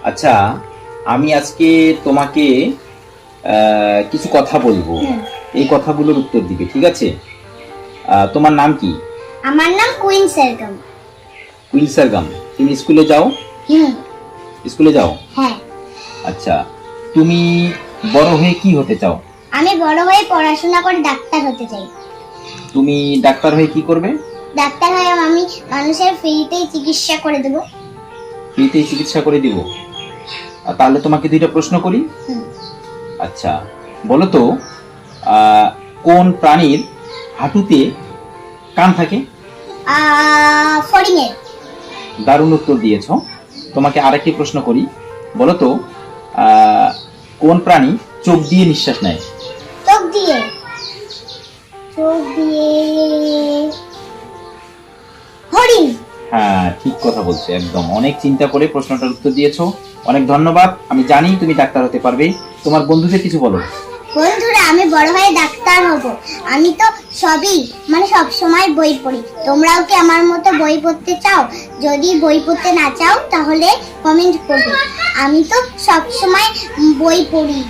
আচ্ছা, আমি আজকে তোমাকে কিছু কথা বলবো। এই কথাগুলোর উত্তর দিবে, ঠিক আছে? তোমার নাম কি? আমার নাম কুইন সারগাম। কুইন সারগাম। তুমি স্কুলে যাও? স্কুলে যাও? হ্যাঁ। আচ্ছা, তুমি বড় হয়ে কি হতে চাও? আমি বড় হয়ে পড়াশোনা করে ডাক্তার হতে চাই। তুমি ডাক্তার হয়ে কি করবে? ডাক্তার হয়ে আমি মানুষের ফ্রিতেই চিকিৎসা করে দেব। ফ্রিতে চিকিৎসা করে দিব? তাহলে তোমাকে দুইটা প্রশ্ন করি। আচ্ছা, বলো তো, কোন প্রাণীর হাঁটুতে কান থাকে? ফড়িংয়ের। দারুণ উত্তর দিয়েছো। তোমাকে আরেকটি প্রশ্ন করি। বলো তো, কোন প্রাণী চোখ দিয়ে নিঃশ্বাস নেয়? চোখ দিয়ে। চোখ দিয়ে হরিণ। হ্যাঁ, ঠিক কথা বলছো, একদম। অনেক চিন্তা করে প্রশ্নটার উত্তর দিয়েছো। অনেক ধন্যবাদ। আমি জানি তুমি ডাক্তার হতে পারবে। তোমার বন্ধুদের কিছু বলো। বন্ধুরা, আমি বড় হয়ে ডাক্তার হব। আমি তো সব সময় বই পড়ি। তোমরাও কি আমার মতো বই পড়তে চাও? যদি বই পড়তে না চাও তাহলে কমেন্ট করবে। আমি তো সব সময় বই পড়ি।